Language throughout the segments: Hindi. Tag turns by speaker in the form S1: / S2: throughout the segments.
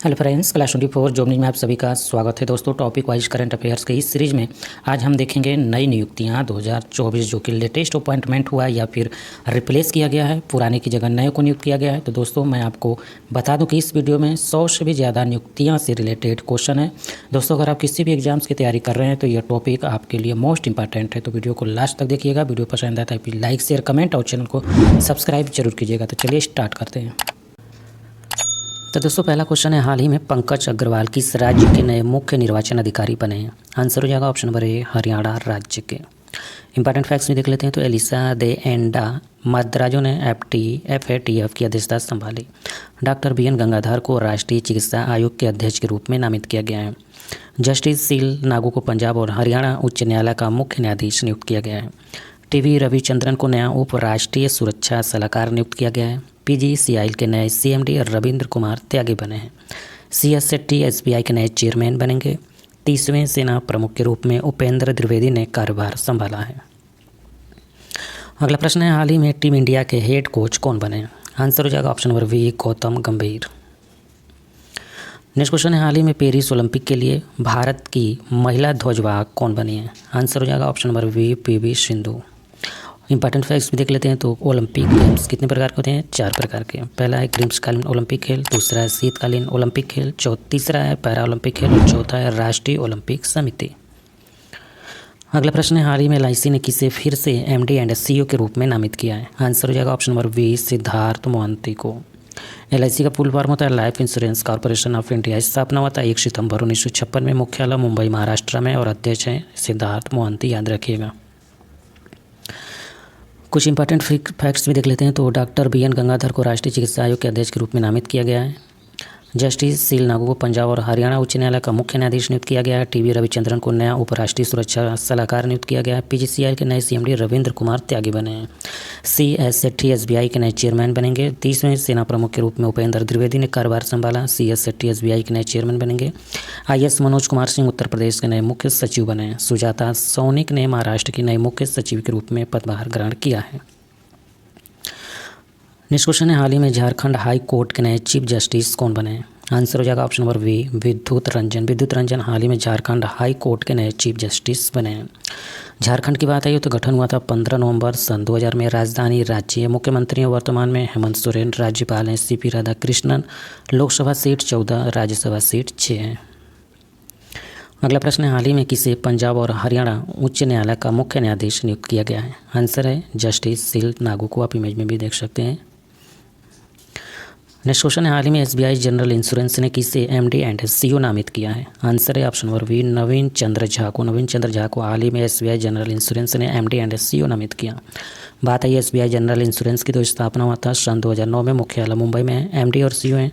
S1: Hello friends, class 24 job news में आप सभी का स्वागत है। दोस्तों, टॉपिक वाइज करंट अफेयर्स के इस सीरीज़ में आज हम देखेंगे नई नियुक्तियां 2024 जो कि लेटेस्ट अपॉइंटमेंट हुआ है या फिर रिप्लेस किया गया है, पुराने की जगह नए को नियुक्त किया गया है। तो दोस्तों, मैं आपको बता दूं कि इस वीडियो में 100 से भी ज़्यादा नियुक्तियाँ से रिलेटेड क्वेश्चन है। दोस्तों, अगर आप किसी भी एग्जाम्स की तैयारी कर रहे हैं तो यह टॉपिक आपके लिए मोस्ट इंपॉर्टेंट है। तो वीडियो को लास्ट तक देखिएगा। वीडियो पसंद आता है तो लाइक शेयर कमेंट और चैनल को सब्सक्राइब जरूर कीजिएगा। तो चलिए स्टार्ट करते हैं। तो दोस्तों, पहला क्वेश्चन है, हाल ही में पंकज अग्रवाल किस राज्य के नए मुख्य निर्वाचन अधिकारी बने हैं? आंसर हो जाएगा ऑप्शन नंबर ए, हरियाणा राज्य के। इंपॉर्टेंट फैक्ट्स भी देख लेते हैं। तो एलिसा दे एंडा मद्राजो ने FATF की अध्यक्षता संभाली। डॉक्टर BN गंगाधर को राष्ट्रीय चिकित्सा आयोग के अध्यक्ष के रूप में नामित किया गया है। जस्टिस सील नागू को पंजाब और हरियाणा उच्च न्यायालय का मुख्य न्यायाधीश नियुक्त किया गया है। TV रविचंद्रन को नया उप राष्ट्रीय सुरक्षा सलाहकार नियुक्त किया गया है। PGCIL के नए CMD रविंद्र कुमार त्यागी बने हैं। CS शेट्टी SBI के नए चेयरमैन बनेंगे। 30वें सेना प्रमुख के रूप में उपेंद्र द्विवेदी ने कार्यभार संभाला है। अगला प्रश्न है, हाल ही में टीम इंडिया के हेड कोच कौन बने? आंसर हो जाएगा ऑप्शन नंबर बी, गौतम गंभीर। नेक्स्ट क्वेश्चन है, हाल ही में पेरिस ओलंपिक के लिए भारत की महिला ध्वजवाहक कौन बनी है? आंसर हो जाएगा option number B, PV Sindhu. Important facts भी देख लेते हैं। तो ओलंपिक गेम्स कितने प्रकार के होते हैं? 4 प्रकार के। पहला है ग्रीष्मकालीन ओलंपिक खेल, दूसरा है शीतकालीन ओलंपिक खेल, तीसरा है पैरा ओलंपिक खेल और चौथा है राष्ट्रीय ओलंपिक समिति। अगला प्रश्न है, हाल ही में LIC ने किसे फिर से MD एंड CEO के रूप में नामित किया है? आंसर हो जाएगा option number B, Siddharth Mohanty को। LIC का फुल फॉर्म होता है life insurance corporation of India. स्थापना हुआ था 1 सितंबर 1956 में। मुख्यालय मुंबई महाराष्ट्र में और अध्यक्ष हैं सिद्धार्थ मोहंती, याद रखिएगा। कुछ इंपॉर्टेंट फैक्ट्स भी देख लेते हैं। तो डॉक्टर BN गंगाधर को राष्ट्रीय चिकित्सा आयोग के अध्यक्ष के रूप में नामित किया गया है। जस्टिस सील नागू को पंजाब और हरियाणा उच्च न्यायालय का मुख्य न्यायाधीश नियुक्त किया गया है। TV रविचंद्रन को नया उप राष्ट्रीय सुरक्षा सलाहकार नियुक्त किया गया है। PGCIL के नए CMD रविंद्र कुमार त्यागी बने हैं। CS शेट्टी SBI के नए चेयरमैन बनेंगे। 30वें सेना प्रमुख के रूप में उपेंद्र द्विवेदी ने कार्यभार संभाला। CS शेट्टी SBI के नए चेयरमैन बनेंगे। IS मनोज कुमार सिंह उत्तर प्रदेश के नए मुख्य सचिव बने हैं। सुजाता सौनिक ने महाराष्ट्र की नए मुख्य सचिव के रूप में पदभार ग्रहण किया है। नेक्स्ट क्वेश्चन है, हाल ही में झारखंड हाई कोर्ट के नए चीफ जस्टिस कौन बने हैं? आंसर हो जाएगा ऑप्शन नंबर बी, विद्युत रंजन। विद्युत रंजन हाल ही में झारखंड हाई कोर्ट के नए चीफ जस्टिस बने हैं। झारखंड की बात आई तो गठन हुआ था 15 नवंबर सन 2000 में। राजधानी रांची। मुख्यमंत्री हैं वर्तमान में हेमंत सोरेन। राज्यपाल हैं CP Radhakrishnan. Lok Sabha seat 14, Rajya Sabha seat 6 है। अगला प्रश्न है, हाल ही में किसे पंजाब और हरियाणा उच्च न्यायालय का मुख्य न्यायाधीश नियुक्त किया गया है? आंसर है जस्टिस सील नागू को। आप इमेज में भी देख सकते हैं। नेक्स्ट क्वेश्चन है, हाल ही में SBI जनरल इंश्योरेंस ने किसे MD एंड CEO नामित किया है? आंसर है ऑप्शन नंबर बी, नवीन चंद्र झा को। नवीन चंद्र झा को हाल ही में SBI जनरल इंश्योरेंस ने MD एंड CEO नामित किया। बात आई SBI जनरल इंश्योरेंस की तो स्थापना हुआ था सन 2009 में। मुख्यालय मुंबई में है। MD और CEO हैं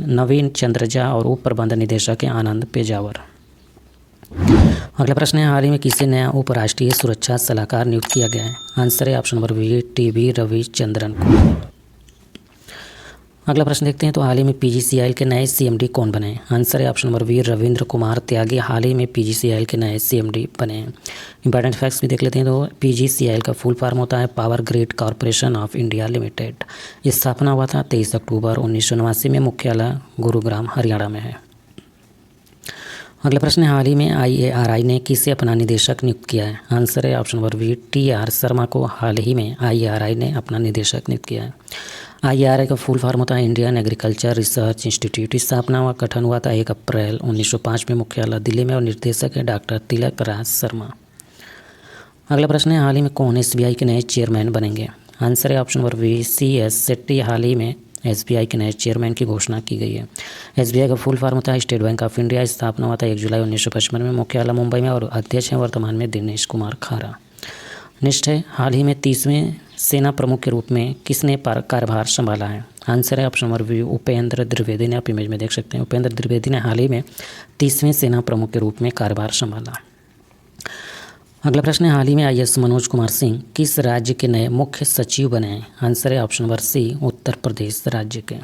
S1: नवीन चंद्र झा और उप प्रबंध निदेशक हैं आनंद पेजावर। अगला प्रश्न है, हाल ही में किसे नया उप राष्ट्रीय सुरक्षा सलाहकार नियुक्त किया गया है? आंसर है option number B, TV Ravichandran को। अगला प्रश्न देखते हैं। तो हाल ही में PGCIL के नए CMD कौन बने? आंसर है option number B, Ravindra Kumar Tyagi हाल ही में PGCIL के नए CMD बने हैं। इंपॉर्टेंट फैक्ट्स भी देख लेते हैं। तो PGCIL का फुल फॉर्म होता है power grid corporation of India limited. स्थापना हुआ था 23 अक्टूबर 1989 में। मुख्यालय गुरुग्राम हरियाणा में है। अगला प्रश्न है, हाल ही में IARI ने किसे अपना निदेशक नियुक्त किया है? आंसर है option number B, TR Sharma को हाल ही में IARI ने अपना निदेशक नियुक्त किया है। IARI का फुल फॉर्म होता है इंडियन एग्रीकल्चर रिसर्च इंस्टीट्यूट। स्थापना हुआ गठन हुआ था 1 अप्रैल 1905 में। मुख्यालय दिल्ली में और निर्देशक है डॉक्टर तिलक राज शर्मा। अगला प्रश्न है, हाल ही में कौन SBI के नए चेयरमैन बनेंगे? आंसर है option number B, CS Shetty हाल ही में SBI के नए चेयरमैन की घोषणा की गई है। SBI का फुल फॉर्म होता है स्टेट बैंक ऑफ इंडिया। स्थापना हुआ था 1 जुलाई 1955 में। मुख्यालय मुंबई में और अध्यक्ष हैं वर्तमान में दिनेश कुमार खारा। नेक्स्ट है, हाल ही में 30वें सेना प्रमुख के रूप में किसने कार्यभार संभाला है? आंसर है option number B, Upendra Dwivedi ने। आप इमेज में देख सकते हैं। उपेंद्र द्विवेदी ने हाल ही में 30वें सेना प्रमुख के रूप में कार्यभार संभाला। अगला प्रश्न है, हाल ही में IS मनोज कुमार सिंह किस राज्य के नए मुख्य सचिव बने हैं? आंसर है ऑप्शन नंबर सी, उत्तर प्रदेश राज्य के।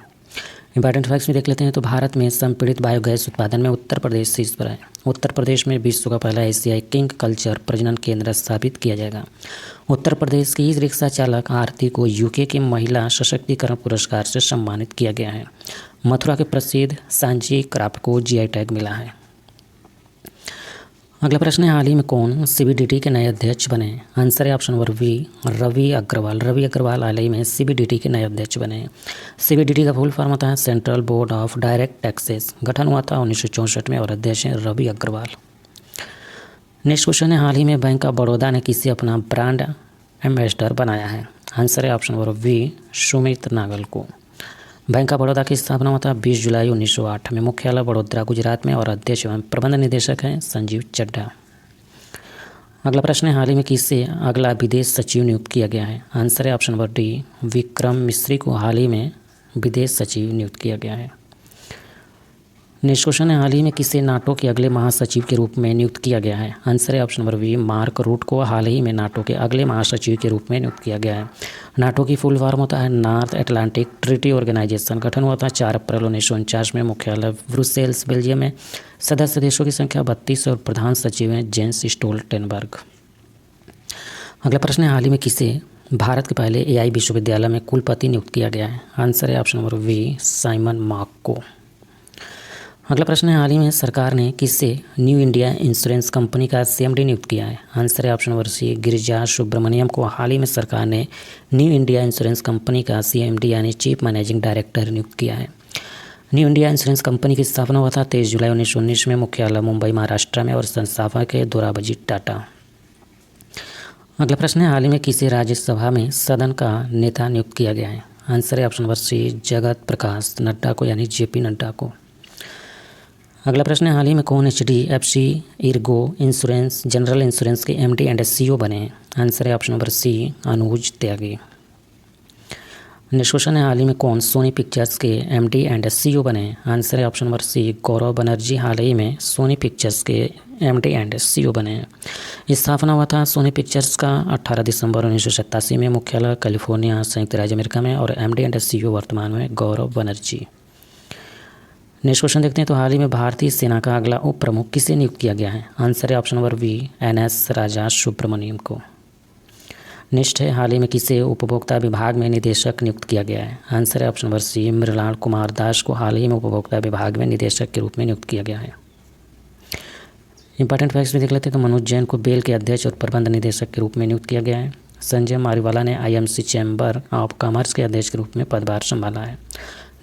S1: इंपॉर्टेंट फैक्ट्स भी देख लेते हैं। तो भारत में संपीड़ित बायोगैस उत्पादन में उत्तर प्रदेश शीर्ष पर है। उत्तर प्रदेश में विश्व का पहला एशियाई किंग कल्चर प्रजनन केंद्र स्थापित किया जाएगा। उत्तर प्रदेश की रिक्शा चालक आरती को UK के महिला सशक्तिकरण पुरस्कार से सम्मानित किया गया है। मथुरा के प्रसिद्ध सांची क्राफ्ट को जीआई टैग मिला है। अगला प्रश्न है, हाल ही में कौन सीबीडीटी के नए अध्यक्ष बने? आंसर है option number B, Ravi Agarwal. Ravi Agarwal हाल ही में सीबीडीटी के नए अध्यक्ष बने। सीबीडीटी का फुल फॉर्म होता है central board of direct taxes. गठन हुआ था 1964 में और अध्यक्ष हैं रवि अग्रवाल। नेक्स्ट क्वेश्चन है, हाल ही में बैंक ऑफ बड़ौदा ने किसे अपना ब्रांड एम्बेसडर बनाया है? आंसर है option number B, Sumit Nagal को। बैंक ऑफ बड़ौदा की स्थापना हुआ था 20 जुलाई 1908 में। मुख्यालय बड़ोदरा गुजरात में और अध्यक्ष एवं प्रबंध निदेशक हैं संजीव चड्ढा। अगला प्रश्न है, हाल ही में किससे अगला विदेश सचिव नियुक्त किया गया है? आंसर है ऑप्शन नंबर डी, विक्रम मिश्री को हाल ही में विदेश सचिव नियुक्त किया गया है। नेक्स्ट क्वेश्चन है, हाल ही में किसे नाटो के अगले महासचिव के रूप में नियुक्त किया गया है? आंसर है option number B, Mark Rutte को हाल ही में नाटो के अगले महासचिव के रूप में नियुक्त किया गया है। नाटो की फुल फॉर्म होता है नॉर्थ अटलांटिक ट्रीटी ऑर्गेनाइजेशन। गठन हुआ था 4 अप्रैल 1949 में। मुख्यालय ब्रुसेल्स बेल्जियम में। सदस्य देशों की संख्या 32 और प्रधान सचिव हैं जेंस स्टोल्टेनबर्ग। अगला प्रश्न है, हाल ही में किसे भारत के पहले एआई विश्वविद्यालय में कुलपति नियुक्त किया गया है? आंसर है option number B, Simon Mark को। अगला प्रश्न है, हाल ही में सरकार ने किससे न्यू इंडिया इंश्योरेंस कंपनी का सीएमडी नियुक्त किया है? आंसर है option number C, Girija Subramanian को हाल ही में सरकार ने न्यू इंडिया इंश्योरेंस कंपनी का सीएमडी यानी चीफ मैनेजिंग डायरेक्टर नियुक्त किया है। न्यू इंडिया इंश्योरेंस कंपनी की स्थापना हुआ था 23 जुलाई 1919 में। मुख्यालय मुंबई महाराष्ट्र में और संस्थापक है दोराबजी टाटा। अगला प्रश्न है, हाल ही में किसे राज्यसभा में सदन का नेता नियुक्त किया गया है? आंसर है ऑप्शन नंबर सी, जगत प्रकाश नड्डा को यानी जेपी नड्डा को। अगला प्रश्न है, हाल ही में कौन HDFC Ergo insurance general insurance के MD एंड CEO बने हैं? आंसर है ऑप्शन नंबर सी, अनुज त्यागी। नेक्स्ट क्वेश्चन है, हाल ही में कौन सोनी पिक्चर्स के MD एंड CEO बने हैं? आंसर है ऑप्शन नंबर सी, गौरव बनर्जी हाल ही में सोनी पिक्चर्स के MD एंड CEO बने हैं। स्थापना हुआ था सोनी पिक्चर्स का 18 दिसंबर 1987 में। मुख्यालय कैलिफोर्निया संयुक्त राज्य अमेरिका में और MD एंड CEO वर्तमान में गौरव बनर्जी। नेक्स्ट क्वेश्चन देखते हैं, तो हाल ही में भारतीय सेना का अगला उप प्रमुख किसे नियुक्त किया गया है? आंसर है ऑप्शन नंबर बी, NS राजा सुब्रमण्यम को। नेक्स्ट है, हाल ही में किसे उपभोक्ता विभाग में निदेशक नियुक्त किया गया है? आंसर है option number C, Mrinal Kumar Das को हाल ही में उपभोक्ता विभाग में निदेशक के रूप में नियुक्त किया गया है। इंपॉर्टेंट फैक्ट्स भी देख लेते हैं, तो मनोज जैन को बेल के अध्यक्ष और प्रबंध निदेशक के रूप में नियुक्त किया गया है। संजय मारीवाला ने IMC चैम्बर ऑफ कॉमर्स के अध्यक्ष के रूप में पदभार संभाला है।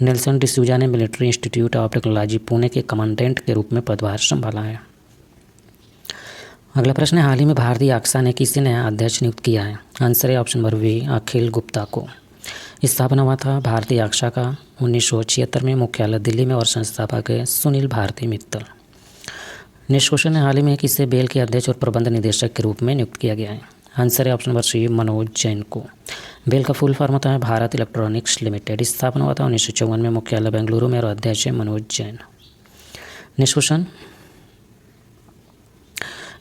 S1: नेल्सन डिसूजा ने military institute of technology Pune के कमांडेंट के रूप में पदभार संभाला है। अगला प्रश्न है, हाल ही में भारतीय आक्सा ने किसे नया अध्यक्ष नियुक्त किया है? आंसर है ऑप्शन नंबर बी, अखिल गुप्ता को। स्थापना हुआ था भारतीय आक्सा का 1976 में। मुख्यालय दिल्ली में और संस्थापक है सुनील भारती मित्तल। नेक्स्ट क्वेश्चन है, हाल ही में किसे बेल के अध्यक्ष और प्रबंध निदेशक के रूप में नियुक्त किया गया है? आंसर है option number C, Manoj Jain को। बेल का फुल फॉर्म होता है भारत इलेक्ट्रॉनिक्स लिमिटेड। स्थापना हुआ था 1954 में। मुख्यालय बेंगलुरु में और अध्यक्ष है मनोज जैन। नेक्स्ट क्वेश्चन,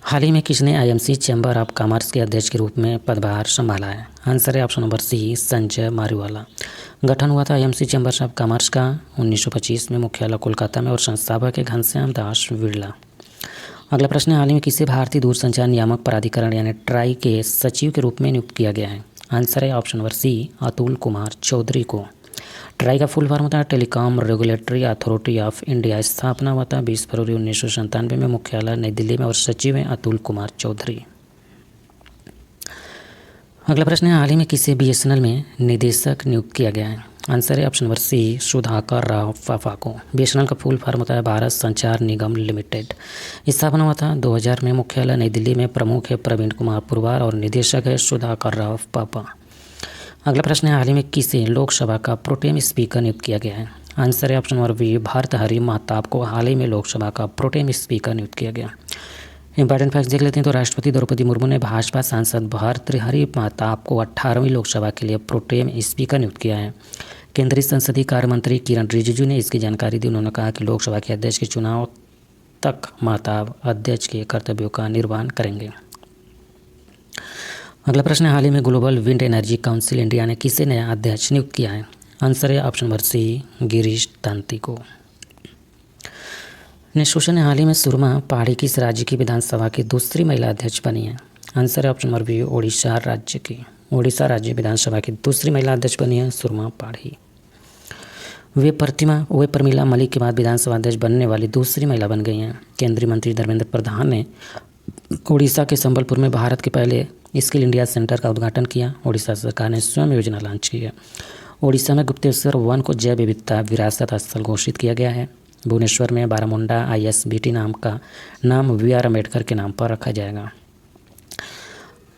S1: हाल ही में किसने IMC चैम्बर ऑफ कॉमर्स के अध्यक्ष के रूप में पदभार संभाला है? आंसर है option number C, Sanjay Mariwala. गठन हुआ था IMC चैम्बर ऑफ कॉमर्स का 1925 में। मुख्यालय कोलकाता में और संस्थापक है घनश्याम दास बिरला। अगला प्रश्न है, हाल ही में किसे भारतीय दूरसंचार नियामक प्राधिकरण यानी ट्राई के सचिव के रूप में नियुक्त किया गया है? आंसर है option number C, Atul Kumar Chaudhary को। ट्राई का फुल फॉर्म होता है telecom regulatory authority of India. स्थापना हुआ था 20 फरवरी 1997 में। मुख्यालय नई दिल्ली में और सचिव हैं अतुल कुमार चौधरी। अगला प्रश्न है, हाल ही में किसे BSNL में निदेशक नियुक्त किया गया है? आंसर है option number C, Sudhakar Rao Papa को। BSNL का फुल फॉर्म होता है भारत संचार निगम लिमिटेड। स्थापना हुआ था 2000 में। मुख्यालय नई दिल्ली में। प्रमुख है प्रवीण कुमार पुरवार और निदेशक है सुधाकर राव पापा। अगला प्रश्न है, हाल ही में किसे लोकसभा का प्रोटेम स्पीकर नियुक्त किया गया है? आंसर है option number B, Bhartruhari Mahtab को हाल ही में लोकसभा का प्रोटेम स्पीकर नियुक्त किया गया। इंपॉर्टेंट फैक्ट्स देख लेते हैं, तो राष्ट्रपति द्रौपदी मुर्मू ने भाजपा सांसद भर्तृहरि महताब को 18वीं लोकसभा के लिए प्रोटेम स्पीकर नियुक्त किया है। केंद्रीय संसदीय कार्य मंत्री किरण रिजिजू ने इसकी जानकारी दी। उन्होंने कहा कि लोकसभा के अध्यक्ष के चुनाव तक महताब अध्यक्ष के कर्तव्यों का निर्वहन करेंगे। अगला प्रश्न है, हाल ही में global wind energy council India ने किसे नया अध्यक्ष नियुक्त किया है? आंसर है option number C, Girish Tanti को। नेक्स्ट क्वेश्चन है, हाल ही में सुरमा पहाड़ी किस राज्य की विधानसभा की दूसरी महिला अध्यक्ष बनी है? आंसर है ऑप्शन नंबर बी, ओडिशा राज्य की। ओडिशा राज्य विधानसभा की दूसरी महिला अध्यक्ष बनी है सुरमा पहाड़ी। वे प्रमिला मलिक के बाद विधानसभा अध्यक्ष बनने वाली दूसरी महिला बन गई हैं। केंद्रीय मंत्री धर्मेंद्र प्रधान ने उड़ीसा के संबलपुर में भारत के पहले स्किल इंडिया सेंटर का उद्घाटन किया। उड़ीसा सरकार ने स्वयं योजना लॉन्च की है। उड़ीसा में गुप्तेश्वर वन को जैव विविधता विरासत स्थल घोषित किया गया है। भुवनेश्वर में बारामुंडा ISBT नाम VR अम्बेडकर के नाम पर रखा जाएगा।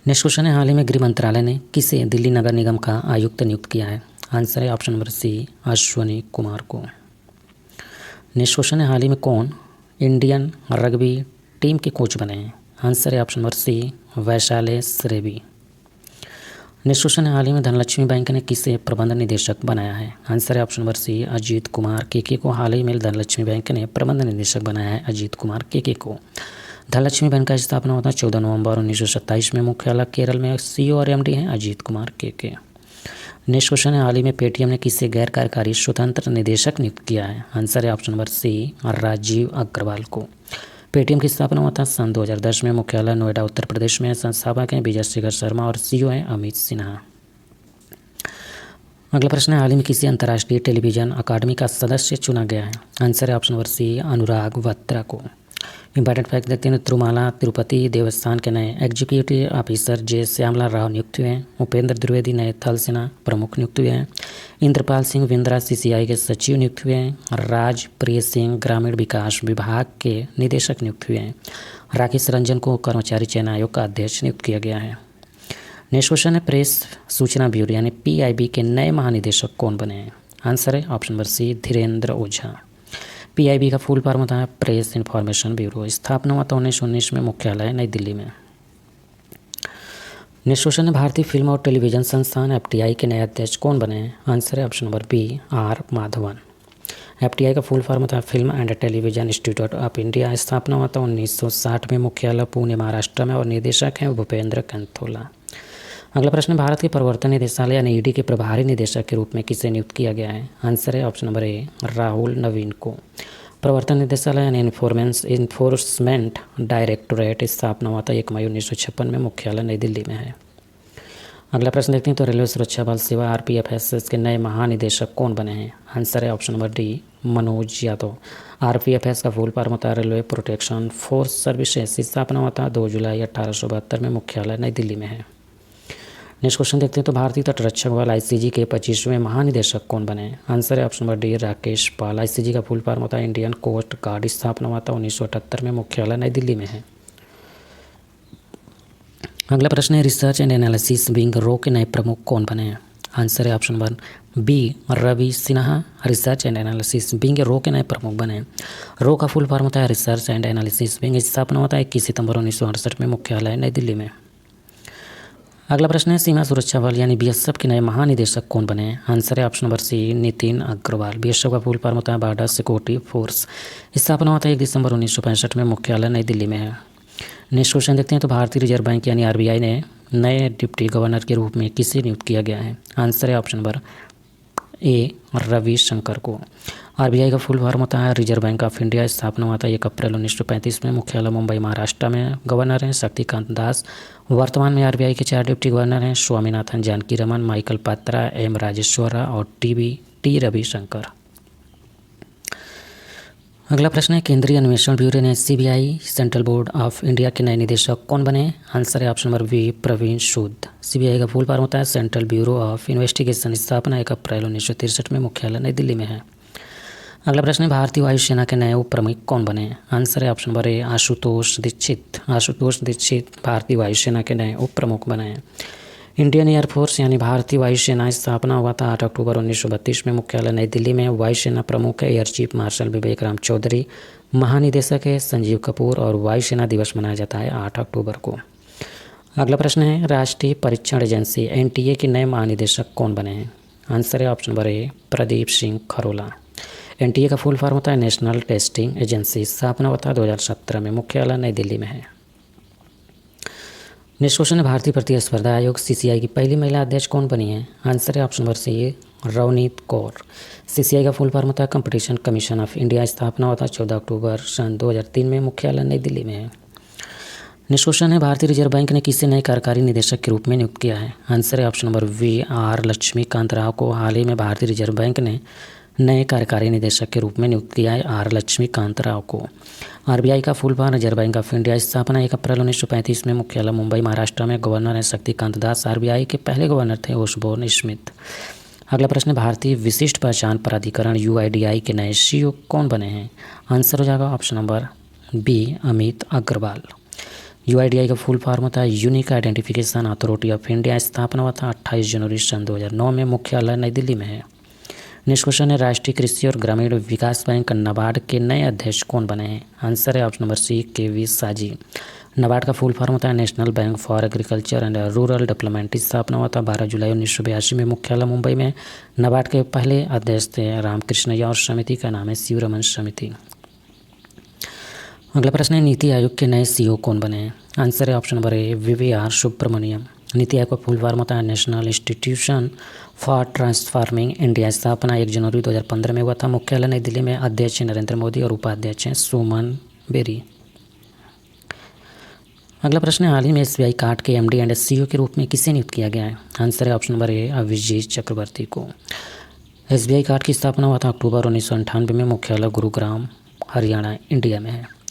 S1: नेक्स्ट क्वेश्चन है, हाल ही में गृह मंत्रालय ने किसे दिल्ली नगर निगम का आयुक्त नियुक्त किया है? आंसर है option number C, Ashwani Kumar को। नेक्स्ट क्वेश्चन है, हाल ही में कौन इंडियन रग्बी टीम के कोच बने हैं? आंसर है option number C, Vaishali Shrevi. Next question है, हाल ही में धनलक्ष्मी बैंक ने किसे प्रबंध निदेशक बनाया है? आंसर है option number C, Ajit Kumar KK को हाल ही में धनलक्ष्मी बैंक ने प्रबंध निदेशक बनाया है, अजीत कुमार केके को। धनलक्ष्मी बैंक का स्थापना होता है 14 नवंबर 1927 में। मुख्यालय केरल में। CEO और MD हैं अजीत कुमार केके। नेक्स्ट क्वेश्चन है, हाल ही में पेटीएम ने किसे गैर कार्यकारी स्वतंत्र निदेशक नियुक्त किया है? आंसर है option number C, Rajiv Agarwal को। पेटीएम की स्थापना हुआ था सन 2010 में। मुख्यालय नोएडा उत्तर प्रदेश में। संस्थापक हैं विजय शेखर शर्मा और CEO हैं अमित सिन्हा। अगला प्रश्न है, हाल ही में किसी अंतर्राष्ट्रीय टेलीविजन अकादमी का सदस्य चुना गया है? आंसर है ऑप्शन नंबर C, अनुराग वत्रा को। इंपॉर्टेंट फैक्ट देखते हैं, तिरुमाला तिरुपति देवस्थान के नए executive officer J. Shyamala Rao नियुक्त हुए हैं। उपेंद्र द्विवेदी नए थल सेना प्रमुख नियुक्त हुए हैं। इंद्रपाल सिंह बिंद्रा CCI के सचिव नियुक्त हुए हैं। राजप्रिय सिंह ग्रामीण विकास विभाग के निदेशक नियुक्त हुए हैं। राकेश रंजन को कर्मचारी चयन आयोग का अध्यक्ष नियुक्त किया गया है। नेक्स्ट क्वेश्चन है, प्रेस सूचना ब्यूरो यानी PIB के नए महानिदेशक कौन बने हैं? आंसर है option number C, Dhirendra Ojha. PIB का फुल फॉर्म होता है प्रेस इन्फॉर्मेशन ब्यूरो। स्थापना हुआ था 1919 में। मुख्यालय नई दिल्ली में। नेक्स्ट क्वेश्चन है, भारतीय फिल्म और टेलीविजन संस्थान FTI के नए अध्यक्ष कौन बने हैं? आंसर है option number B, R Madhavan. FTI का फुल फॉर्म होता है film and television institute of India. स्थापना हुआ था 1960 में। मुख्यालय पुणे महाराष्ट्र में और निदेशक हैं भूपेंद्र कंथोला। अगला प्रश्न, भारत के प्रवर्तन निदेशालय यानी ED के प्रभारी निदेशक के रूप में किसे नियुक्त किया गया है? आंसर है ऑप्शन नंबर A, राहुल नवीन को। प्रवर्तन निदेशालय यानी इन्फोर्समेंट डायरेक्टोरेट स्थापना हुआ था 1 मई 1956 में। मुख्यालय नई दिल्ली में है। अगला प्रश्न देखते हैं, तो रेलवे सुरक्षा बल सेवा RPFS के नए महानिदेशक कौन बने हैं? आंसर है option number D, Manoj Yadav. RPFS का फुल फॉर्म होता है रेलवे प्रोटेक्शन फोर्स सर्विसेज। स्थापना हुआ था 2 जुलाई 1872 में। मुख्यालय नई दिल्ली में है। नेक्स्ट क्वेश्चन देखते हैं, तो भारतीय तटरक्षक बल ICG के 25वें महानिदेशक कौन बने? आंसर है ऑप्शन नंबर D, राकेश पाल। ICG का फुल फॉर्म होता है इंडियन कोस्ट गार्ड। स्थापना हुआ था 1978 में। मुख्यालय नई दिल्ली में है। अगला प्रश्न है, रिसर्च एंड एनालिसिस विंग रो के नए प्रमुख कौन बने हैं? आंसर है option number B, Ravi Sinha. Research and analysis wing रो के नए प्रमुख बने हैं। रो का फुल फॉर्म होता है रिसर्च एंड एनालिसिस विंग। स्थापना होता है 21 सितंबर 1968 में। मुख्यालय नई दिल्ली में। अगला प्रश्न है, सीमा सुरक्षा बल यानी BSF के नए महानिदेशक कौन बने हैं? आंसर है option number C, Nitin Agarwal. BSF का फुल फॉर्म होता है बॉर्डर सिक्योरिटी फोर्स। स्थापना होता है 1 दिसंबर 1965 में। मुख्यालय नई दिल्ली में है। नेक्स्ट क्वेश्चन देखते हैं, तो भारतीय रिजर्व बैंक यानी RBI ने नए डिप्टी गवर्नर के रूप में किसे नियुक्त किया गया है? आंसर है option number A, Ravi Shankar को। RBI का फुल फॉर्म होता है रिजर्व बैंक ऑफ इंडिया। स्थापना हुआ था 1 अप्रैल 1935 में। मुख्यालय मुंबई महाराष्ट्र में। गवर्नर हैं शक्तिकांत दास। वर्तमान में RBI के 4 डिप्टी गवर्नर हैं, स्वामीनाथन जानकी रमन, माइकल पात्रा, M राजेश्वरा और T रविशंकर। अगला प्रश्न है, केंद्रीय अन्वेषण ब्यूरो ने CBI central board of India के नए निदेशक कौन बने? आंसर है ऑप्शन नंबर B, प्रवीण सूद। CBI का फुल फॉर्म होता है सेंट्रल ब्यूरो ऑफ इन्वेस्टिगेशन। स्थापना 1 अप्रैल 1963 में। मुख्यालय नई दिल्ली में है। अगला प्रश्न है, भारतीय वायुसेना के नए उप प्रमुख कौन बने? आंसर है option number A, Ashutosh Dixit. Ashutosh Dixit भारतीय वायुसेना के नए उप प्रमुख बने हैं। इंडियन एयरफोर्स यानी भारतीय वायुसेना। स्थापना हुआ था 8 अक्टूबर 1932 में। मुख्यालय नई दिल्ली में। वायुसेना प्रमुख है एयर चीफ मार्शल विवेक राम चौधरी। महानिदेशक है संजीव कपूर और वायुसेना दिवस मनाया जाता है 8 अक्टूबर को। अगला प्रश्न है, राष्ट्रीय परीक्षण एजेंसी NTA के नए महानिदेशक कौन बने हैं? आंसर है option number A, Pradeep Singh Kharola. NTA का फुल फॉर्म होता है नेशनल टेस्टिंग एजेंसी। स्थापना होता है 2017 में। मुख्यालय नई दिल्ली में है। नेक्स्ट क्वेश्चन है, भारतीय प्रतिस्पर्धा आयोग CCI की पहली महिला अध्यक्ष कौन बनी है? आंसर है option number C, Ravneet Kaur. CCI का फुल फॉर्म होता है कंपटीशन कमीशन ऑफ इंडिया। स्थापना होता है 14 अक्टूबर सन 2003 में। मुख्यालय नई दिल्ली में है। नेक्स्ट क्वेश्चन है, भारतीय रिजर्व बैंक ने किसे नए कार्यकारी निदेशक के रूप में नियुक्त किया है? आंसर है option number V, R Laxmikant Rao को। हाल ही में भारतीय रिजर्व बैंक ने नए कार्यकारी निदेशक के रूप में नियुक्त किया है आर लक्ष्मीकांत राव को। आरबीआई का full form reserve bank of India. स्थापना 1 अप्रैल 1935 में। मुख्यालय मुंबई महाराष्ट्र में। गवर्नर है शक्तिकांत दास। आरबीआई के पहले गवर्नर थे ओसबोर्न स्मिथ। अगला प्रश्न, भारतीय विशिष्ट पहचान प्राधिकरण यूआईडीआई के नए सीईओ कौन बने हैं? आंसर हो जाएगा option number B, Amit Agarwal. UIDAI का फुल फॉर्म होता है unique identification authority of India. स्थापना हुआ था 28 जनवरी सन 2009 में। मुख्यालय नई दिल्ली में है। नेक्स्ट क्वेश्चन है, राष्ट्रीय कृषि और ग्रामीण विकास बैंक नाबार्ड के नए अध्यक्ष कौन बने हैं? आंसर है ऑप्शन नंबर सी, के.वी. साजी। नाबार्ड का फुल फॉर्म होता है national bank for agriculture and rural development. स्थापना हुआ था 12 जुलाई 1982 में। मुख्यालय मुंबई में। नाबार्ड के पहले अध्यक्ष थे रामकृष्णैया और समिति का नाम है शिवरमन समिति। अगला प्रश्न है, नीति आयोग के नए सीईओ कौन बने हैं? आंसर है ऑप्शन नंबर ए, वी.वी.आर. सुब्रमण्यम। नीति आयोग का फुल फॉर्म होता है national institution for transforming India. स्थापना 1 जनवरी 2015 में हुआ था। मुख्यालय नई दिल्ली में। अध्यक्ष नरेंद्र मोदी और उपाध्यक्ष हैं सुमन बेरी। अगला प्रश्न है, हाल ही में एसबीआई कार्ड के एमडी एंड सीईओ के रूप में किसे नियुक्त किया गया है? आंसर है ऑप्शन नंबर ए, अभिजीत चक्रवर्ती को। एसबीआई कार्ड की स्थापना हुआ था अक्टूबर 1998 में। मुख्यालय गुरुग्राम, हरियाणा, इंडिया में है।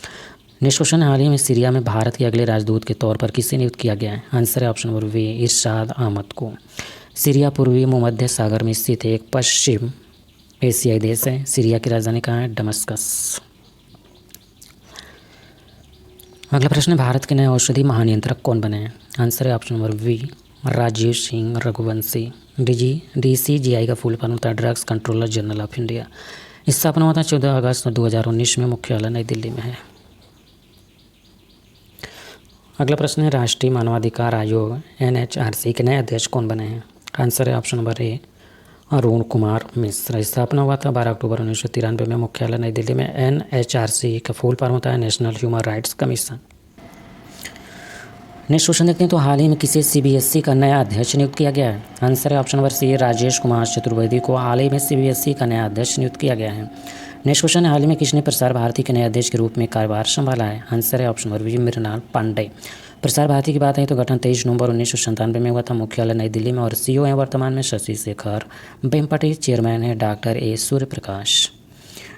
S1: नेक्स्ट क्वेश्चन है, हाल ही में सीरिया में भारत के अगले राजदूत के तौर पर किसे नियुक्त किया गया है? आंसर है ऑप्शन नंबर बी, इरशाद अहमद को। सीरिया पूर्वी भूमध्य सागर में स्थित एक पश्चिम एशियाई देश है। सीरिया की राजधानी कहाँ है? दमस्कस। अगला प्रश्न है, भारत के नए औषधि महानियंत्रक कौन बने हैं? आंसर है option number B, Rajeev Singh Raghuvanshi. DCGI का फुल फॉर्म होता है drugs controller general of India. स्थापना हुआ था 14 अगस्त 2019 में। मुख्यालय नई दिल्ली में है। अगला प्रश्न है, राष्ट्रीय मानवाधिकार आयोग एनएचआरसी के नए अध्यक्ष कौन बने हैं? आंसर है option number A, Arun Kumar Mishra. स्थापना हुआ था 12 अक्टूबर 1993 में। मुख्यालय नई दिल्ली में। एनएचआरसी का फुल फॉर्म होता है national human rights commission. Next question देखते हैं, तो हाल ही में किसे सीबीएसई का नया अध्यक्ष नियुक्त किया गया है? आंसर है option number C, Rajesh Kumar Chaturvedi को हाल ही में सीबीएसई का नया अध्यक्ष नियुक्त किया गया है। नेक्स्ट क्वेश्चन है, हाल ही में किसने प्रसार भारती के नए अध्यक्ष के रूप में कार्यभार संभाला है? आंसर है option number B, Mrinal Pande. Prasar Bharati की बात है तो गठन 23 नवंबर 1997 में हुआ था। मुख्यालय नई दिल्ली में। और सीईओ है वर्तमान में शशि शेखर वेम्पटी। चेयरमैन है doctor A Suryaprakash.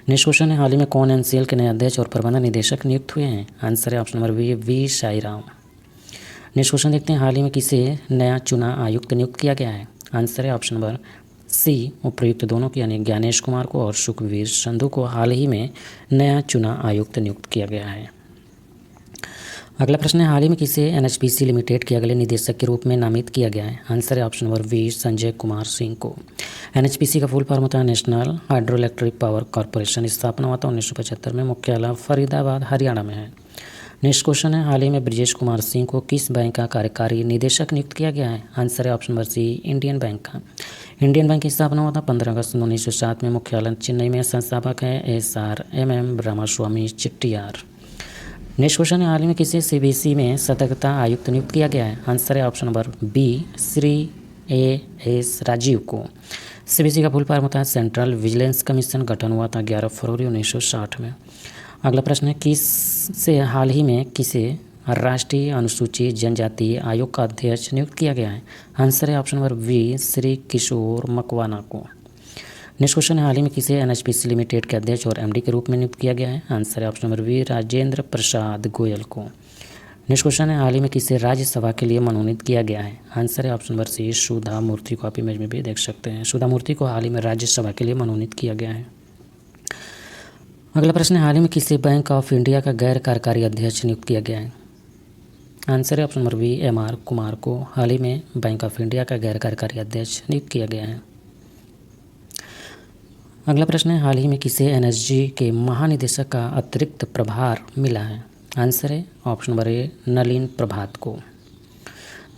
S1: Next question है, हाल ही में कौन एनसीएल के नए अध्यक्ष और प्रबंधन निदेशक नियुक्त हुए हैं? आंसर है option number B, V Sairam. Next question देखते हैं, हाल ही में किसे नया चुनाव आयुक्त नियुक्त किया गया है? आंसर है ऑप्शन नंबर सी, उपर्युक्त दोनों की यानी ज्ञानेश कुमार को और सुखवीर संधू को हाल ही में नया चुनाव आयुक्त नियुक्त किया गया है। अगला प्रश्न है, हाल ही में किसे एनएचपीसी लिमिटेड के अगले निदेशक के रूप में नामित किया गया है? आंसर है option number B, Sanjay Kumar Singh को। एनएचपीसी का फुल फॉर्म होता है national hydro electric power corporation. स्थापना हुआ था 1975 में। मुख्यालय फरीदाबाद, हरियाणा में है। नेक्स्ट क्वेश्चन है, हाल ही में ब्रजेश कुमार सिंह को किस बैंक का कार्यकारी निदेशक नियुक्त किया गया है? आंसर है option number C, Indian bank का। इंडियन बैंक की स्थापना हुआ था 15 अगस्त 1907 में। मुख्यालय चेन्नई में। संस्थापक है SRMM रामास्वामी चिट्टियार। नेक्स्ट क्वेश्चन है, हाल ही में किसे सीबीएसई में सतर्कता आयुक्त नियुक्त किया गया है? आंसर है option number B, Shri AS Rajeev को। सीबीएसई का फुल फॉर्म होता है सेंट्रल विजिलेंस कमीशन। गठन हुआ था 11 फरवरी 1960 में। अगला प्रश्न है, किससे हाल ही में किसे राष्ट्रीय अनुसूचित जनजाति आयोग का अध्यक्ष नियुक्त किया गया है? आंसर है ऑप्शन नंबर बी, श्री किशोर मकवाना को। नेक्स्ट क्वेश्चन है, हाल ही में किसे एनएचपीसी लिमिटेड के अध्यक्ष और एमडी के रूप में नियुक्त किया गया है? आंसर है option number B, Rajendra Prasad Goyal को। नेक्स्ट क्वेश्चन है, हाल ही में किसे राज्यसभा के लिए मनोनीत किया गया है? आंसर है ऑप्शन नंबर सी, सुधा मूर्ति को। आप इमेज में भी देख सकते हैं, सुधा मूर्ति को हाल ही में राज्यसभा के लिए मनोनीत किया गया है। अगला प्रश्न है, हाल ही में किसे बैंक ऑफ इंडिया का गैर कार्यकारी अध्यक्ष नियुक्त किया गया है? आंसर है option number B, MR Kumar को हाल ही में बैंक ऑफ इंडिया का गैर कार्यकारी अध्यक्ष नियुक्त किया गया है। अगला प्रश्न है, हाल ही में किसे एनएसजी के महानिदेशक का अतिरिक्त प्रभार मिला है? आंसर है ऑप्शन नंबर ए, नलिन प्रभात को।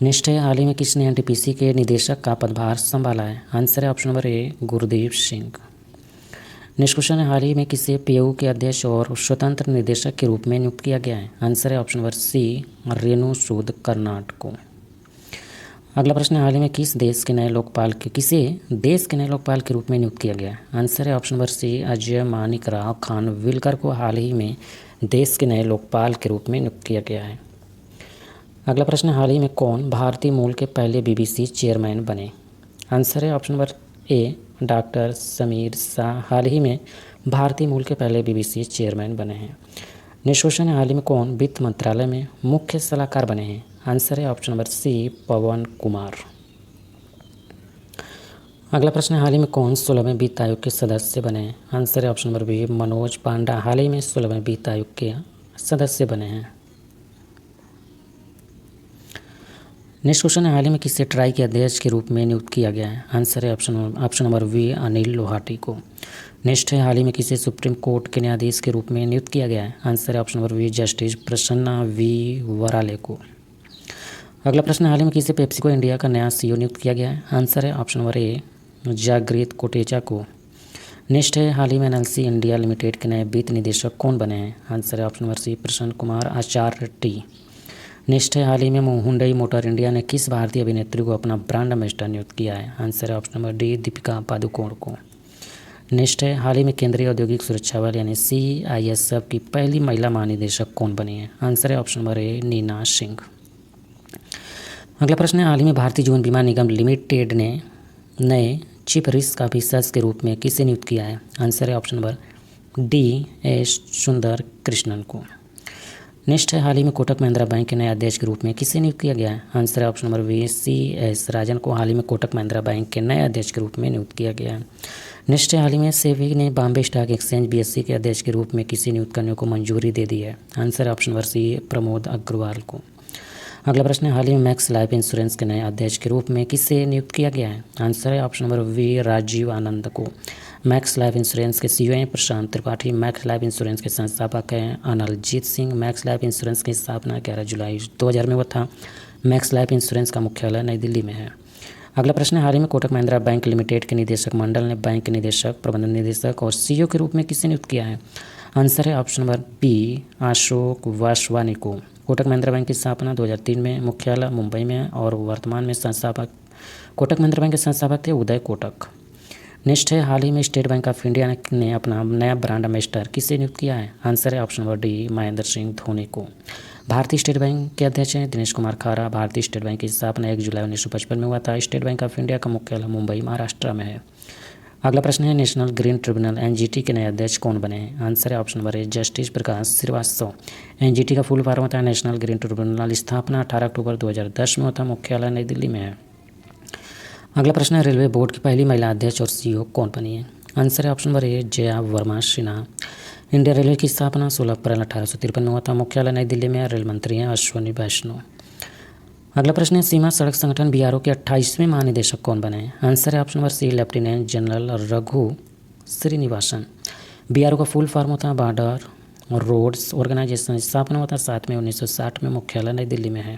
S1: नेक्स्ट है, हाल ही में किसने एनटीपीसी के निदेशक का पदभार संभाला है? आंसर है ऑप्शन नंबर ए, गुरदीप सिंह। नेक्स्ट क्वेश्चन है, हाल ही में किसे पीयू के अध्यक्ष और स्वतंत्र निदेशक के रूप में नियुक्त किया गया है? आंसर है ऑप्शन नंबर सी, रेणु सूद कर्नाड को। अगला प्रश्न है, हाल ही में किसे देश के नए लोकपाल के रूप में नियुक्त किया गया है? आंसर है option number C, Ajay Manik Rao Khanwilkar को हाल ही में देश के नए लोकपाल के रूप में नियुक्त किया गया है। अगला प्रश्न है, हाल ही में कौन भारतीय मूल के पहले BBC चेयरमैन बने? आंसर है option number A, doctor Sameer Shah हाल ही में भारतीय मूल के पहले बीबीसी चेयरमैन बने हैं। निष्कोषण हाल ही में कौन वित्त मंत्रालय में मुख्य सलाहकार बने हैं? आंसर है ऑप्शन नंबर सी, पवन कुमार। अगला प्रश्न है, हाल ही में कौन 16वें वित्त आयोग के सदस्य बने हैं? आंसर है ऑप्शन नंबर बी, मनोज पांडा हाल ही में 16वें वित्त आयोग के सदस्य बने हैं। नेक्स्ट क्वेश्चन है, हाल ही में किसे ट्राई के अध्यक्ष के रूप में नियुक्त किया गया है? आंसर है option number B, Anil Lohati को। नेक्स्ट है, हाल ही में किसे सुप्रीम कोर्ट के न्यायाधीश के रूप में नियुक्त किया गया है? आंसर है option number B, justice Prasanna B Varale को। अगला प्रश्न, हाल ही में किसे पेप्सिको इंडिया का नया सीईओ नियुक्त किया गया है? आंसर है ऑप्शन नंबर ए, जागृत कोटेचा को। नेक्स्ट है, हाल ही में एनएलसी इंडिया लिमिटेड के नए वित्त निदेशक कौन बने हैं? आंसर है ऑप्शन नंबर सी, प्रसन्न कुमार आचार्य टी। नेक्स्ट है, हाल ही में हुंडई मोटर इंडिया ने किस भारतीय अभिनेत्री को अपना ब्रांड एम्बेसडर नियुक्त किया है? आंसर है option number D, Deepika Padukone को। नेक्स्ट है, हाल ही में केंद्रीय औद्योगिक सुरक्षा बल यानी CISF की पहली महिला महानिदेशक कौन बनी है? आंसर है option number A, Neena Singh. अगला प्रश्न है, हाल ही में भारतीय जीवन बीमा निगम लिमिटेड ने नए चीफ रिस्क ऑफिसर्स के रूप में किसे नियुक्त किया है? आंसर है ऑप्शन नंबर डी, एस सुंदर कृष्णन को। नेक्स्ट है, हाल ही में कोटक महिंद्रा बैंक के नए अध्यक्ष के रूप में किसे नियुक्त किया गया है? आंसर है ऑप्शन नंबर बी, CS राजन को हाल ही में कोटक महिंद्रा बैंक के नए अध्यक्ष के रूप में नियुक्त किया गया है। नेक्स्ट है, हाल ही में सेबी ने बॉम्बे स्टॉक एक्सचेंज BSE के अध्यक्ष के रूप में किसे नियुक्त करने को मंजूरी दे दी है? आंसर है option number C, Pramod Agarwal को। अगला प्रश्न है, हाल ही में मैक्स लाइफ इंश्योरेंस के नए अध्यक्ष के रूप में किसे नियुक्त किया गया है? आंसर है ऑप्शन नंबर वी, राजीव आनंद को। मैक्स लाइफ इंश्योरेंस के CEO हैं प्रशांत त्रिपाठी। मैक्स लाइफ इंश्योरेंस के संस्थापक हैं अनलजीत सिंह। मैक्स लाइफ इंश्योरेंस की स्थापना 11 जुलाई 2000 में हुआ था। मैक्स लाइफ इंश्योरेंस का मुख्यालय नई दिल्ली में है। अगला प्रश्न है, हाल ही में कोटक महिंद्रा बैंक लिमिटेड के निदेशक मंडल ने बैंक निदेशक, प्रबंधन निदेशक और CEO के रूप में किसे नियुक्त किया है? आंसर है option number B, Ashok Vaswani को। कोटक महिंद्रा बैंक की स्थापना 2003 में, मुख्यालय मुंबई में है और वर्तमान में संस्थापक कोटक महिंद्रा बैंक के संस्थापक थे उदय कोटक। नेक्स्ट है, हाल ही में स्टेट बैंक ऑफ इंडिया ने अपना नया ब्रांड एम्बेसडर किसे नियुक्त किया है? आंसर है option number D, Mahendra Singh Dhoni को। भारतीय स्टेट बैंक के अध्यक्ष हैं दिनेश कुमार खारा। भारतीय स्टेट बैंक की स्थापना 1 जुलाई 1955 में हुआ था। स्टेट बैंक ऑफ इंडिया का मुख्यालय मुंबई महाराष्ट्र में है। अगला प्रश्न है, नेशनल ग्रीन ट्रिब्यूनल NGT के नए अध्यक्ष कौन बने हैं? आंसर है option number A, justice Prakash Srivastava. NGT का फुल फॉर्म होता है नेशनल ग्रीन ट्रिब्यूनल। स्थापना 18 अक्टूबर 2010 में होता है। मुख्यालय नई दिल्ली में है। अगला प्रश्न है, रेलवे बोर्ड की पहली महिला अध्यक्ष और CEO कौन बनी है? आंसर है ऑप्शन नंबर ए, जया वर्मा सिन्हा। इंडियन रेलवे की स्थापना 16 अप्रैल 1853 में हुआ था। मुख्यालय नई दिल्ली में है। रेल मंत्री हैं अश्विनी वैष्णव। अगला प्रश्न है, सीमा सड़क संगठन BRO के 28वें महानिदेशक कौन बने हैं? आंसर है option number C, lieutenant general Raghu Srinivasan. BRO का फुल फॉर्म होता है बॉर्डर रोड्स ऑर्गेनाइजेशन। स्थापना होता है 7 मई 1960 में। मुख्यालय नई दिल्ली में है।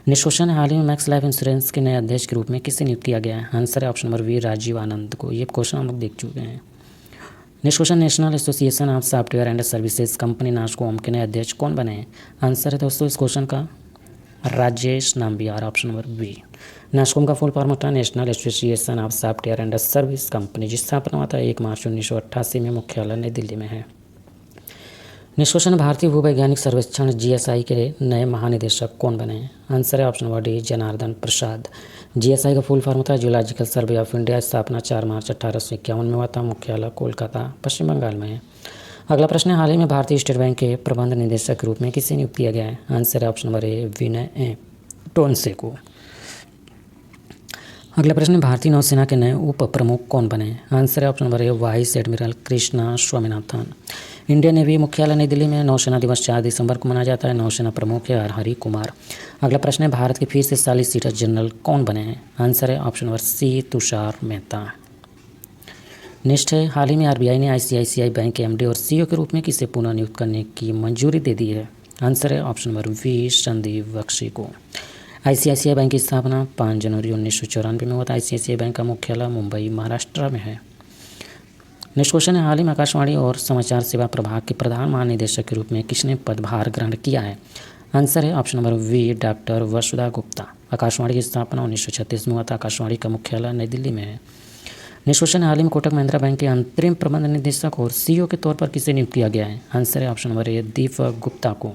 S1: नेक्स्ट क्वेश्चन है, हाल ही में मैक्स लाइफ इंश्योरेंस के नए अध्यक्ष के रूप में किसे नियुक्त किया गया है? आंसर है ऑप्शन नंबर वी, राजीव आनंद को। ये क्वेश्चन हम लोग देख चुके हैं। Next question, national association of software and services company NASSCOM के नए अध्यक्ष कौन बने हैं? आंसर है दोस्तों इस क्वेश्चन का Rajesh Nambiar, option number B. NASSCOM का फुल फॉर्म होता है national association of software and service company, जिस स्थापना होता है 1 मार्च 1988 में। मुख्यालय नई दिल्ली में है। नेक्स्ट क्वेश्चन, भारतीय भूवैज्ञानिक सर्वेक्षण GSI के नए महानिदेशक कौन बने हैं? आंसर है ऑप्शन नंबर डी, जनार्दन प्रसाद। GSI का फुल फॉर्म होता है जियोलॉजिकल सर्वे ऑफ इंडिया। स्थापना 4 मार्च 1851 में हुआ था। मुख्यालय कोलकाता पश्चिम बंगाल में है। अगला प्रश्न है, हाल ही में भारतीय स्टेट बैंक के प्रबंध निदेशक के रूप में किसे नियुक्त किया गया है? आंसर है ऑप्शन नंबर ए, विनय टोनसे को। अगला प्रश्न है, भारतीय नौसेना के नए उप प्रमुख कौन बने हैं? आंसर है ऑप्शन नंबर ए, vice admiral Krishna Swaminathan. Indian navy मुख्यालय नई दिल्ली में। नौसेना दिवस 4 दिसंबर को मनाया जाता है। नौसेना प्रमुख है हरि कुमार। अगला प्रश्न है, भारत के फिर से 40 सीटर जनरल कौन बने हैं? आंसर है option number C, Tushar Mehta. Next है, हाल ही में RBI ने ICICI बैंक के MD और CEO के रूप में किसे पुनः नियुक्त करने की मंजूरी दे दी है? आंसर है option number B, Sandeep Bakhshi को। ICICI बैंक की स्थापना 5 जनवरी 1994 में हुआ था। ICICI बैंक का मुख्यालय मुंबई महाराष्ट्र में है। नेक्स्ट क्वेश्चन है, हाल ही में आकाशवाणी और समाचार सेवा प्रभाग के प्रधान महानिदेशक के रूप में किसने पदभार ग्रहण किया है? आंसर है ऑप्शन नंबर वी, डॉक्टर वसुधा गुप्ता। आकाशवाणी की स्थापना 1936 में हुआ था। आकाशवाणी का मुख्यालय नई दिल्ली में है। नेक्स्ट क्वेश्चन है, हाल ही में कोटक महिंद्रा बैंक के अंतरिम प्रबंध निदेशक और CEO के तौर पर किसे नियुक्त किया गया है? आंसर है ऑप्शन नंबर ए, दीपक गुप्ता को।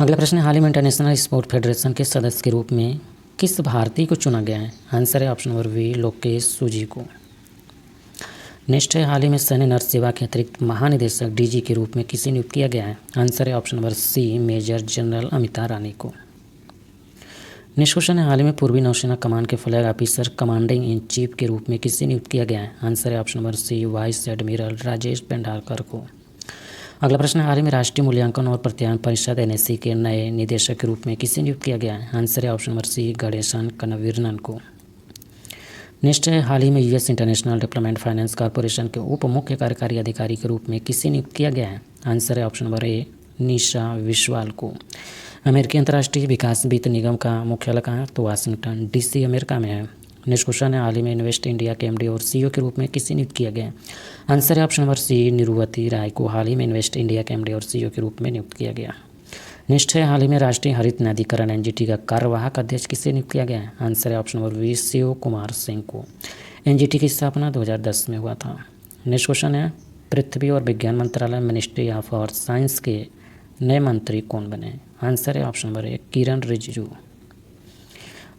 S1: अगला प्रश्न है, हाल ही में इंटरनेशनल स्पोर्ट फेडरेशन के सदस्य के रूप में किस भारतीय को चुना गया है? आंसर है ऑप्शन नंबर बी लोकेश सूजी को। नेक्स्ट है, हाल ही में सैन्य नर सेवा के अतिरिक्त महानिदेशक डीजी के रूप में किसे नियुक्त किया गया है? आंसर है option number C major general Amita Rani को। नेक्स्ट क्वेश्चन है, हाल ही में पूर्वी नौसेना कमान के flag officer commanding in chief के रूप में किसे नियुक्त किया गया है? आंसर है option number C vice admiral Rajesh Pendarkar को। अगला प्रश्न है, हाल ही में राष्ट्रीय मूल्यांकन और प्रत्यायन परिषद एनएससी के नए निदेशक के रूप में किसे नियुक्त किया गया है? आंसर है ऑप्शन नंबर सी गणेशन कनवीरनन को। नेक्स्ट है, हाल ही में US international development finance corporation के उप मुख्य कार्यकारी अधिकारी के रूप में किसे नियुक्त किया गया है? आंसर है ऑप्शन नंबर ए निशा विश्वाल को। अमेरिकी अंतर्राष्ट्रीय विकास वित्त निगम का मुख्यालय कहाँ है? तो वाशिंगटन डीसी अमेरिका में है। नेक्स्ट क्वेश्चन है, हाल ही में इन्वेस्ट इंडिया के एमडी और सीईओ के रूप में किसे नियुक्त किया गया है? आंसर है ऑप्शन नंबर सी निरुवती राय को हाल ही में इन्वेस्ट इंडिया के एमडी और सीईओ के रूप में नियुक्त किया गया। नेक्स्ट है, हाल ही में राष्ट्रीय हरित न्यायाधिकरण एनजीटी का कार्यवाहक अध्यक्ष किसे नियुक्त किया गया है? आंसर है option number B Shiv Kumar Singh को। एनजीटी की स्थापना 2010 में हुआ था। नेक्स्ट क्वेश्चन है, पृथ्वी और विज्ञान मंत्रालय मिनिस्ट्री ऑफ और साइंस के नए मंत्री कौन बने? आंसर है ऑप्शन नंबर ए किरण रिजिजू।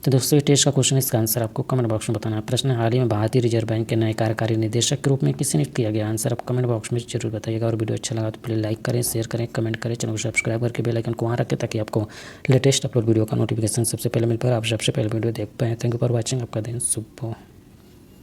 S1: तो दोस्तों ये टेस्ट का क्वेश्चन है, इसका आंसर आपको कमेंट बॉक्स में बताना है। प्रश्न है, हाल ही में भारतीय रिजर्व बैंक के नए कार्यकारी निदेशक के रूप में किसे नियुक्त किया गया? आंसर आप कमेंट बॉक्स में जरूर बताइएगा। और वीडियो अच्छा लगा तो प्लीज़ लाइक करें, शेयर करें, कमेंट करें, चैनल को सब्सक्राइब करके बेल आइकन को वहाँ रखें ताकि आपको लेटेस्ट अपलोड वीडियो का नोटिफिकेशन सबसे पहले मिल पाए, आप सबसे पहले वीडियो देख पाएँ। Thank you for watching. आपका दिन शुभ हो।